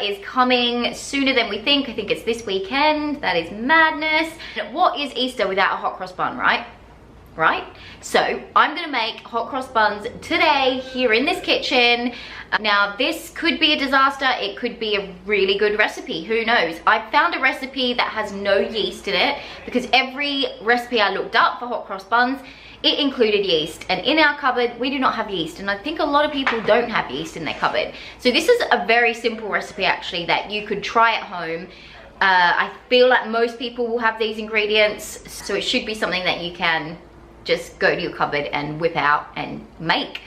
is coming sooner than we think. I think it's this weekend. That is madness. What is Easter without a hot cross bun, right? Right? So I'm gonna make hot cross buns today here in this kitchen. Now this could be a disaster, it could be a really good recipe, who knows? I found a recipe that has no yeast in it because every recipe I looked up for hot cross buns, it included yeast, and in our cupboard we do not have yeast, and I think a lot of people don't have yeast in their cupboard. So this is a very simple recipe actually that you could try at home. I feel like most people will have these ingredients, so it should be something that you can just go to your cupboard and whip out and make.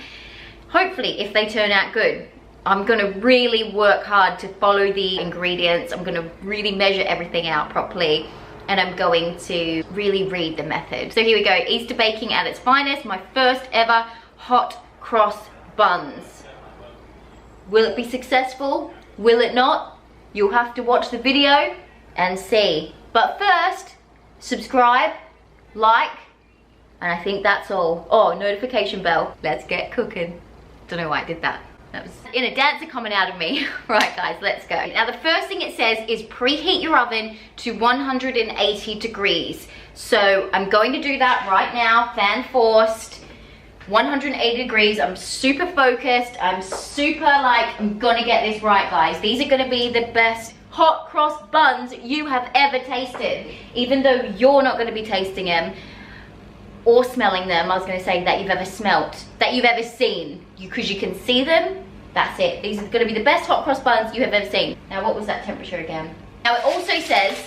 Hopefully, if they turn out good. I'm gonna really work hard to follow the ingredients. I'm gonna really measure everything out properly, and I'm going to really read the method. So here we go, Easter baking at its finest, my first ever hot cross buns. Will it be successful? Will it not? You'll have to watch the video and see. But first, subscribe, like, and I think that's all. Oh, notification bell. Let's get cooking. Don't know why I did that. That was inner dancer coming out of me. Right guys, let's go. Now the first thing it says is preheat your oven to 180 degrees. So I'm going to do that right now, fan forced, 180 degrees. I'm super focused. I'm super like, I'm gonna get this right guys. These are gonna be the best hot cross buns you have ever tasted. Even though you're not gonna be tasting them or smelling them, I was gonna say, that you've ever smelt, that you've ever seen, because you can see them. That's it. These are gonna be the best hot cross buns you have ever seen. Now what was that temperature again? Now it also says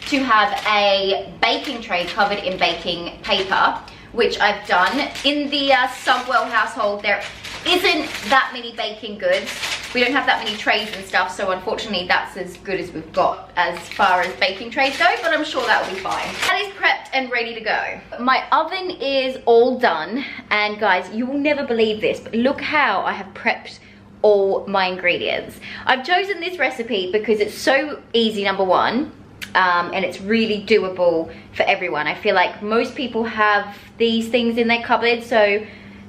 to have a baking tray covered in baking paper, which I've done. In the Subwell household, there isn't that many baking goods. We don't have that many trays and stuff, so unfortunately that's as good as we've got as far as baking trays go, but I'm sure that will be fine. That is prepped and ready to go. My oven is all done, and guys, you will never believe this, but look how I have prepped all my ingredients. I've chosen this recipe because it's so easy, number one, and it's really doable for everyone. I feel like most people have these things in their cupboard, so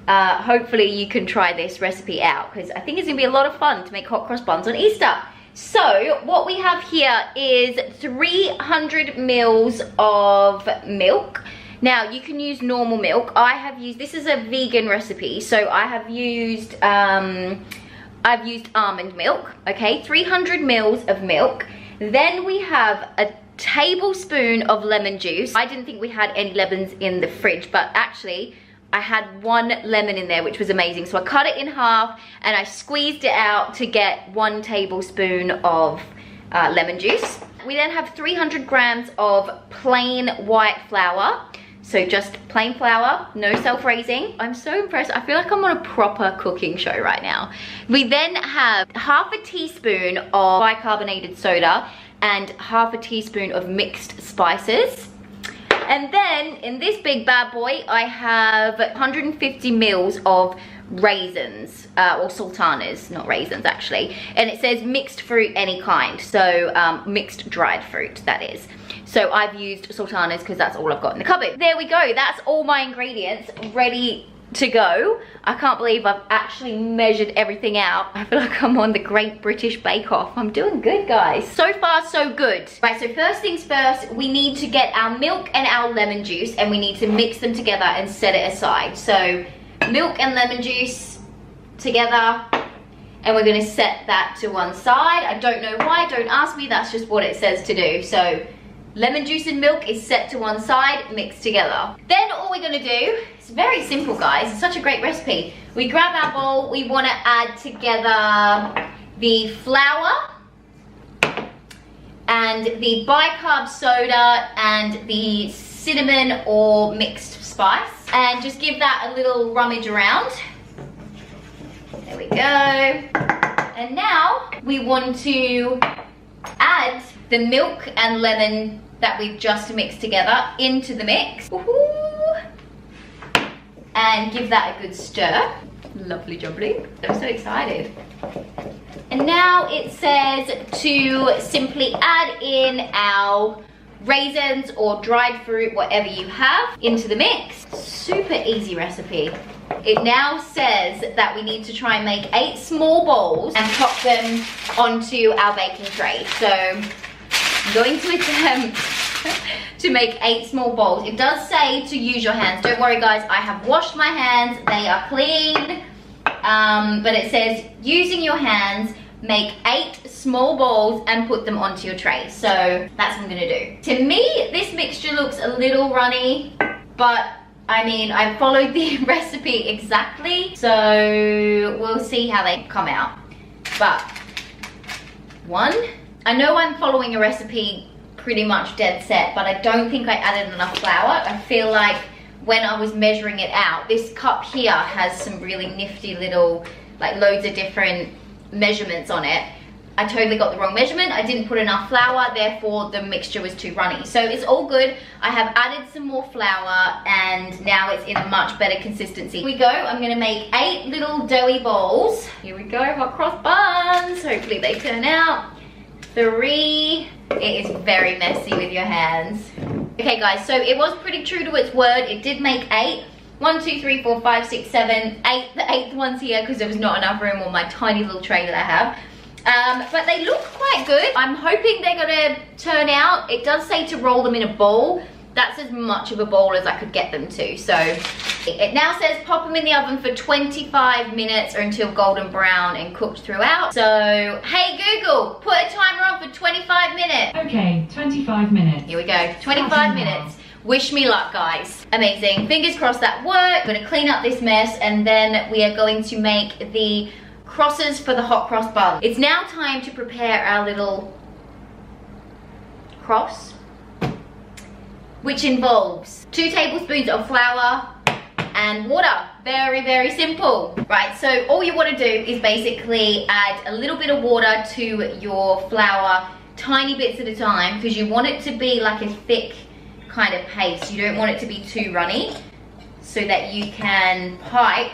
hopefully you can try this recipe out, because I think it's gonna be a lot of fun to make hot cross buns on Easter. So what we have here is 300 mils of milk. Now you can use normal milk. I have used, this is a vegan recipe, so I have used I've used almond milk. Okay, 300 mils of milk. Then we have a tablespoon of lemon juice. I didn't think we had any lemons in the fridge, but actually I had one lemon in there, which was amazing. So I cut it in half and I squeezed it out to get 1 tablespoon of lemon juice. We then have 300 grams of plain white flour. So just plain flour, no self-raising. I'm so impressed. I feel like I'm on a proper cooking show right now. We then have half a teaspoon of bicarbonated soda and half a teaspoon of mixed spices. And then in this big bad boy, I have 150 mils of raisins, or sultanas, not raisins actually. And it says mixed fruit any kind, so mixed dried fruit, that is. So I've used sultanas because that's all I've got in the cupboard. There we go, that's all my ingredients ready to go. I can't believe I've actually measured everything out. I feel like I'm on the Great British Bake Off. I'm doing good, guys. So far, so good. Right, so first things first, we need to get our milk and our lemon juice, and we need to mix them together and set it aside. So milk and lemon juice together, and we're gonna set that to one side. I don't know why, don't ask me, that's just what it says to do. So lemon juice and milk is set to one side, mixed together. Then all we're gonna do, it's very simple guys, it's such a great recipe. We grab our bowl, we wanna add together the flour and the bicarb soda and the cinnamon or mixed spice, and just give that a little rummage around. There we go. And now we want to add the milk and lemon that we've just mixed together into the mix. And give that a good stir. Lovely jubbly. I'm so excited. And now it says to simply add in our raisins or dried fruit, whatever you have, into the mix. Super easy recipe. It now says that we need to try and make 8 small bowls and pop them onto our baking tray. So I'm going to attempt to make 8 small bowls. It does say to use your hands. Don't worry guys, I have washed my hands. They are clean. But it says using your hands, make 8 small bowls and put them onto your tray. So that's what I'm gonna do. To me, this mixture looks a little runny, but I mean, I followed the recipe exactly. So we'll see how they come out. But 1, I know I'm following a recipe pretty much dead set, but I don't think I added enough flour. I feel like when I was measuring it out, this cup here has some really nifty little, like loads of different measurements on it. I totally got the wrong measurement. I didn't put enough flour, therefore the mixture was too runny. So it's all good. I have added some more flour and now it's in a much better consistency. Here we go. I'm gonna make 8 little doughy balls. Here we go, hot cross buns. Hopefully they turn out. 3. It is very messy with your hands. Okay guys, so it was pretty true to its word. It did make 8. 1, 2, 3, 4, 5, 6, 7, 8. The 8th one's here because there was not enough room on my tiny little tray that I have. But they look quite good. I'm hoping they're gonna turn out. It does say to roll them in a bowl. That's as much of a bowl as I could get them to. So it now says pop them in the oven for 25 minutes or until golden brown and cooked throughout. So, hey Google, put a timer on for 25 minutes. Okay, 25 minutes. Here we go, 25 minutes. Wish me luck, guys. Amazing, fingers crossed that worked. I'm gonna clean up this mess and then we are going to make the crosses for the hot cross bun. It's now time to prepare our little cross, which involves 2 tablespoons of flour and water. Very, very simple. Right, so all you want to do is basically add a little bit of water to your flour, tiny bits at a time, because you want it to be like a thick kind of paste. You don't want it to be too runny, so that you can pipe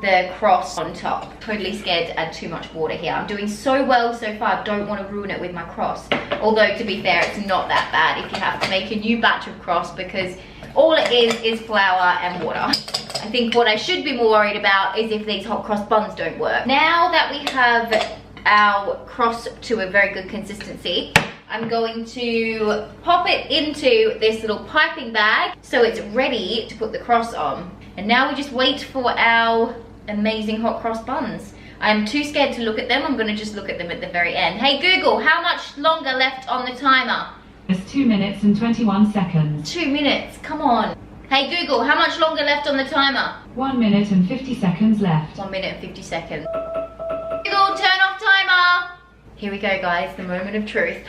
the cross on top. Totally scared to add too much water here. I'm doing so well so far, don't want to ruin it with my cross. Although to be fair, it's not that bad if you have to make a new batch of cross, because all it is flour and water. I think what I should be more worried about is if these hot cross buns don't work. Now that we have our cross to a very good consistency, I'm going to pop it into this little piping bag so it's ready to put the cross on. And now we just wait for our amazing hot cross buns. I'm too scared to look at them. I'm gonna just look at them at the very end. Hey Google, how much longer left on the timer? It's 2 minutes and 21 seconds. 2 minutes, come on. Hey Google, how much longer left on the timer? 1 minute and 50 seconds left. 1 minute and 50 seconds. Google, turn off timer. Here we go guys, the moment of truth.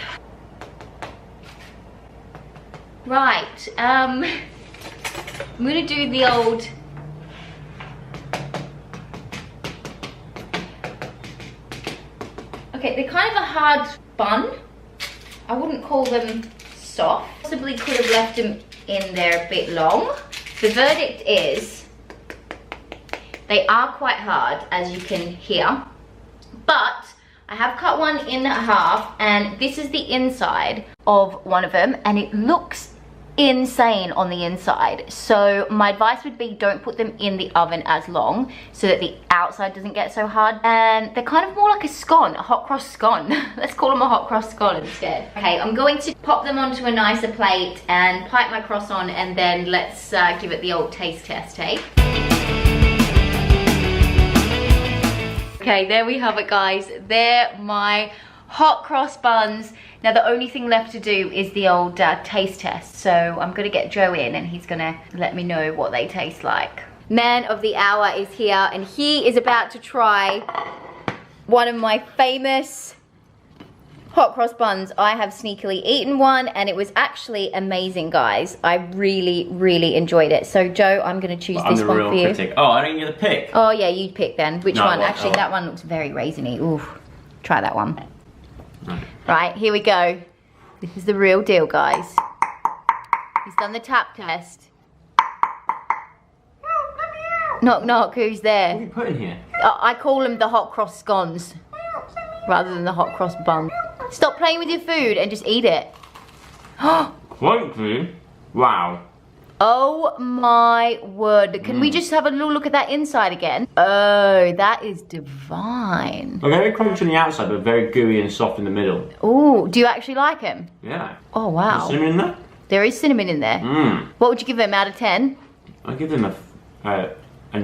Right, I'm gonna do the old okay, they're kind of a hard bun. I wouldn't call them soft. Possibly could have left them in there a bit long. The verdict is they are quite hard, as you can hear, but I have cut one in half and this is the inside of one of them and it looks insane on the inside. So my advice would be don't put them in the oven as long so that the outside doesn't get so hard. And they're kind of more like a scone, a hot cross scone. Let's call them a hot cross scone instead. Okay, I'm going to pop them onto a nicer plate and pipe my cross on and then let's give it the old taste test, hey? Okay, there we have it guys. They're my hot cross buns. Now the only thing left to do is the old taste test. So I'm gonna get Joe in and he's gonna let me know what they taste like. Man of the hour is here and he is about to try one of my famous hot cross buns. I have sneakily eaten one and it was actually amazing, guys. I really, really enjoyed it. So Joe, I'm gonna choose this one for you. Critic. Oh, I don't get to pick. Oh yeah, you pick then. Which one? Actually, oh. That one looks very raisiny. Ooh, try that one. Right, here we go. This is the real deal, guys. He's done the tap test. Knock, knock, who's there? What are you putting here? I call them the hot cross scones rather than the hot cross bun. Stop playing with your food and just eat it. Won't you? Wow. Oh my word. Can we just have a little look at that inside again? Oh, that is divine. They're very crunchy on the outside, but very gooey and soft in the middle. Oh, do you actually like him? Yeah. Oh, wow. Is there cinnamon in there? There is cinnamon in there. What would you give him out of 10? I'd give them a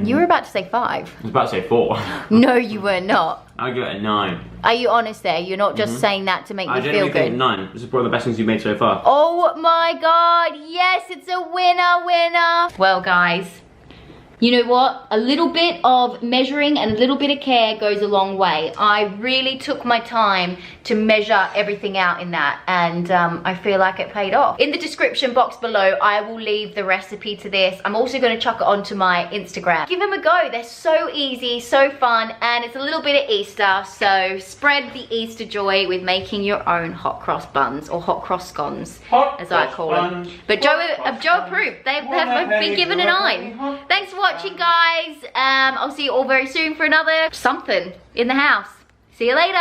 You were about to say 5. I was about to say 4. No, you were not. I'd give it a 9. Are you honest there? You're not just saying that to make me feel genuinely think good? 9. This is probably the best things you've made so far. Oh my god, yes, it's a winner. Well, guys, you know what? A little bit of measuring and a little bit of care goes a long way. I really took my time to measure everything out in that, and I feel like it paid off. In the description box below, I will leave the recipe to this. I'm also going to chuck it onto my Instagram. Give them a go. They're so easy, so fun, and it's a little bit of Easter, so spread the Easter joy with making your own hot cross buns, or hot cross scones, as I call them. But Joe approved. They've been given a 9. Thanks for watching, guys. I'll see you all very soon for another something in the house. See you later.